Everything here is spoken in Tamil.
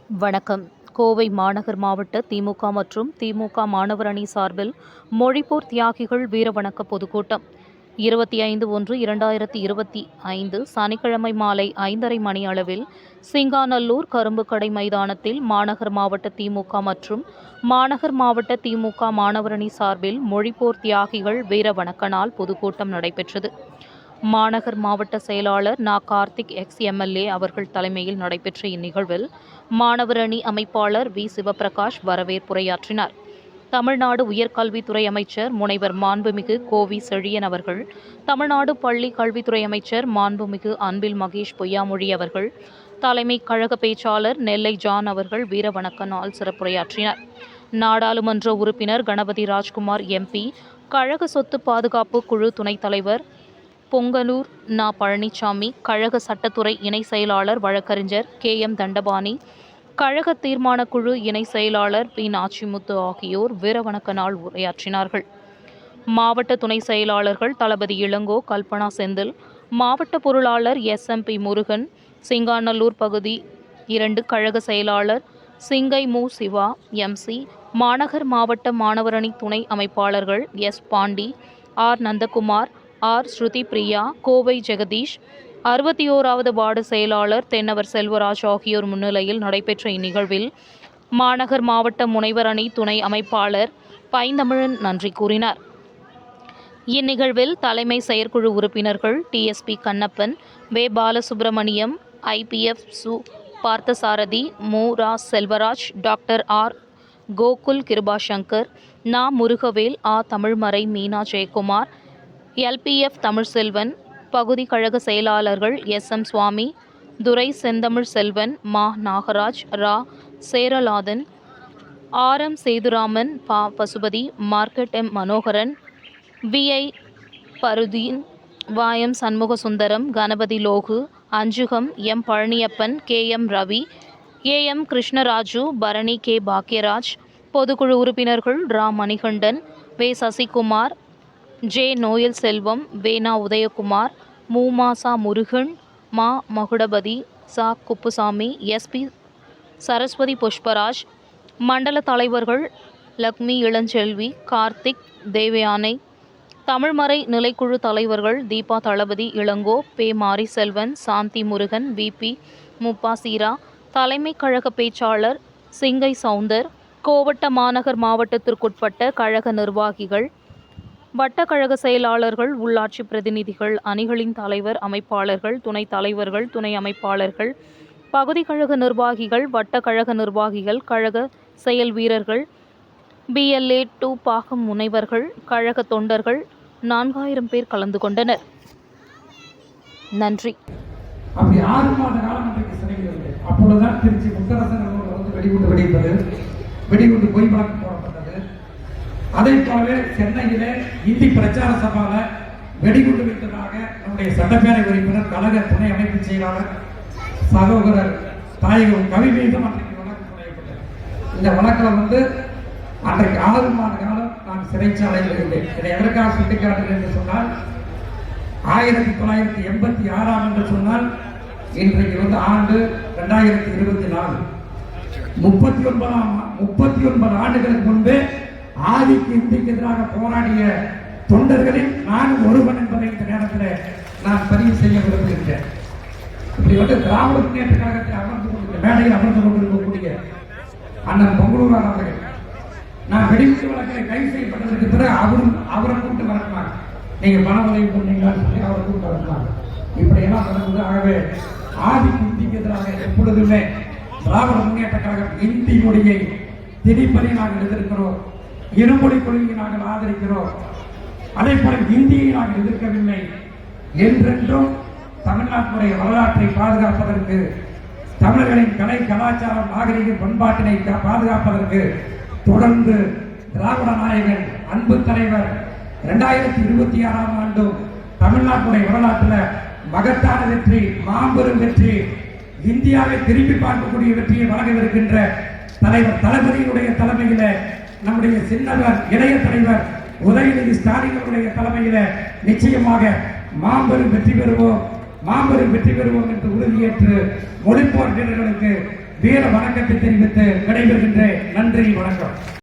வணக்கம். கோவை மாநகர் மாவட்ட திமுக மற்றும் திமுக மாணவர் அணி சார்பில் மொழிப்போர் தியாகிகள் வீரவணக்க பொதுக்கூட்டம் 25/1/2025 சனிக்கிழமை மாலை 5:30 மணி அளவில் சிங்காநல்லூர் கரும்புக்கடை மைதானத்தில் மாநகர் மாவட்ட திமுக மற்றும் மாநகர் மாவட்ட திமுக மாணவர் அணி சார்பில் மொழிப்போர் தியாகிகள் வீரவணக்க நாள் பொதுக்கூட்டம் நடைபெற்றது. மாநகர் மாவட்ட செயலாளர் நா. கார்த்திக் எக்ஸ்-எம்எல்ஏ அவர்கள் தலைமையில் நடைபெற்ற இந்நிகழ்வில் மாணவர் அணி அமைப்பாளர் வி. சிவபிரகாஷ் வரவேற்புரையாற்றினார். தமிழ்நாடு உயர்கல்வித்துறை அமைச்சர் முனைவர் மாண்புமிகு கோவி செழியன் அவர்கள், தமிழ்நாடு பள்ளி கல்வித்துறை அமைச்சர் மாண்புமிகு அன்பில் மகேஷ் பொய்யாமொழி அவர்கள், தலைமை கழக பேச்சாளர் நெல்லை ஜான் அவர்கள் வீரவணக்க நாள் சிறப்புரையாற்றினார். நாடாளுமன்ற உறுப்பினர் கணபதி ராஜ்குமார் எம்பி, கழக சொத்து பாதுகாப்பு குழு துணைத் தலைவர் பொங்கலூர் நா. பழனிசாமி, கழக சட்டத்துறை இணை செயலாளர் வழக்கறிஞர் கே.எம். தண்டபாணி, கழக தீர்மான குழு இணை செயலாளர் பி. நாச்சிமுத்து ஆகியோர் வீரவணக்க நாள் உரையாற்றினார்கள். மாவட்ட துணை செயலாளர்கள் தளபதி இளங்கோ, கல்பனா செந்தில், மாவட்ட பொருளாளர் எஸ்.எம்.பி. முருகன், சிங்காநல்லூர் பகுதி 2 கழக செயலாளர் சிங்கை மு. சிவா, எம்.சி., மாநகர் மாவட்ட மாணவர் அணி துணை அமைப்பாளர்கள் S. Pandi, R. Nandakumar, R. Shruti Priya, Kovai Jagadish, 61வது வார்டு செயலாளர் தென்னவர் செல்வராஜ் ஆகியோர் முன்னிலையில் நடைபெற்ற இந்நிகழ்வில் மாநகர் மாவட்ட முனைவர் அணி துணை அமைப்பாளர் பைந்தமிழன் நன்றி கூறினார். இந்நிகழ்வில் தலைமை செயற்குழு உறுப்பினர்கள் டி.எஸ்.பி. கண்ணப்பன், வே. பாலசுப்ரமணியம், ஐ.பி.எஃப். சு. பார்த்தசாரதி, மு. ரா. Selvaraj, doctor R. கோகுல் கிருபாசங்கர், நா. முருகவேல், ஆ. தமிழ்மறை மீனா ஜெயக்குமார், எல்.பி.எஃப். தமிழ்செல்வன், பகுதி கழக செயலாளர்கள் எஸ்.எம். சுவாமி, துரை செந்தமிழ் செல்வன், மா. நாகராஜ், ரா. சேரலாதன், ஆர்.எம். சேதுராமன், பா. Pasupathi, market M. Manoharan, VI. Parudeen, வ.எம். Shanmugasundaram, Ganapathi Logu, Anjugam, M. Palaniappan, KM. Ravi, AM. Krishnaraju, Bharani K. Bhagyaraj, பொதுக்குழு உறுப்பினர்கள் ரா. மணிகண்டன், வே. சசிகுமார், ஜே. நோயல் செல்வம், வே. நா. உதயகுமார், மு. மா. சா. முருகன், மா. மகுடபதி, சா. குப்புசாமி, எஸ்.பி. சரஸ்வதி புஷ்பராஜ், மண்டல தலைவர்கள் லக்ஷ்மி இளஞ்செல்வி, கார்த்திக், தேவயானை, தமிழ்மறை நிலைக்குழு தலைவர்கள் தீபா தளபதி, இளங்கோ, பே. மாரிசெல்வன், சாந்தி முருகன், வி.பி. முப்பாசிரா, தலைமை கழக பேச்சாளர் சிங்கை சவுந்தர், கோவட்ட மாநகர் மாவட்டத்திற்குட்பட்ட கழக நிர்வாகிகள், வட்ட கழக செயலாளர்கள், உள்ளாட்சி பிரதிநிதிகள், அணிகளின் தலைவர், அமைப்பாளர்கள், துணைத் தலைவர்கள், துணை அமைப்பாளர்கள், பகுதி கழக நிர்வாகிகள், வட்ட கழக நிர்வாகிகள், கழக செயல் வீரர்கள், BLA 2 பாகம் முனைவர்கள், கழக தொண்டர்கள் 4000 பேர் கலந்து கொண்டனர். நன்றி. அப்படி 6 மாத காலம் அன்றைக்கு சிறையில் இருக்கு. அப்பொழுதுதான் திருச்சி முத்தரசன் வந்து வெடிகுண்டு வெடிப்பது, வெடிகுண்டு பொய் வழக்கு போடப்பட்டது. அதை போலவே சென்னையிலே இந்தி பிரச்சார சபால வெடிகுண்டு வைத்ததாக நம்முடைய சட்டப்பேரவை உறுப்பினர், கழக துணை அமைப்பு செயலாளர் சகோதரர் தாயகம் கவி மீதும் அன்றைக்கு வழக்கு புனையப்பட்டது. இந்த வழக்கில் வந்து அன்றைக்கு 6 மாத காலம் நான் சிறைச்சாலையில் இருந்தேன். இதை எதற்காக சுட்டிக்காட்டுகிறேன் என்று சொன்னால், 1986 என்று சொன்னால் இன்றைக்கு வந்து ஆண்டு 2024. 39 ஆண்டுகளுக்கு முன்பே ஆதிக்கு இந்திக்கு எதிராக போராடிய தொண்டர்களில் நானும் ஒருவன் என்பதை இந்த நேரத்தில் நான் பதிவு செய்ய விரும்புகின்றேன். இப்படி வந்து திராவிட முன்னேற்ற கழகத்தை மேடையில் அமர்ந்து கொண்டிருக்கக்கூடிய அண்ணன் பொங்கலூரார் அவர்கள், நான் வெடிகுண்டு வழக்கில் கைது செய்யப்பட்டதற்கு பிறகு அவரை கூட்டு வரலாம், நீங்க பண உதவி பண்ணீங்களான்னு சொல்லி அவரை கூட்டு வரலாம். இப்படியெல்லாம் நடந்தது. ஆகவே ஆதிக்கு இந்திக்கு எதிராக எப்பொழுதுமே திராவிட முன்னேற்ற கழகம் இந்தி மொழியை திணிப்பதை நாங்கள் எதிர்க்கிறோம், இருமொழி கொள்கையை நாங்கள் ஆதரிக்கிறோம். அதே போல இந்தியை நாங்கள் எதிர்க்கவில்லை. என்றென்றும் தமிழ்நாட்டுடைய வரலாற்றை பாதுகாப்பதற்கு, தமிழர்களின் கலை கலாச்சாரம் நாகரிக பண்பாட்டினை பாதுகாப்பதற்கு தொடர்ந்து திராவிட நாயகன் அன்பு தலைவர் 2026 ஆண்டும் தமிழ்நாட்டுடைய வரலாற்றில் மகத்தான வெற்றி, மாபெரும் வெற்றி, இந்தியாவை திரும்பி பார்க்கக்கூடிய வெற்றியை வழங்கவிருக்கின்ற தலைவர் தளபதியினுடைய தலைமையில, நம்முடைய சின்னவர் இளைய தலைவர் உதயநிதி ஸ்டாலினுடைய தலைமையில நிச்சயமாக மாபெரும் வெற்றி பெறுவோம் என்று உறுதியேற்று மொழிப்போர் வீரர்களுக்கு வீர வணக்கத்தை தெரிவித்து விடைபெறுகின்றேன். நன்றி, வணக்கம்.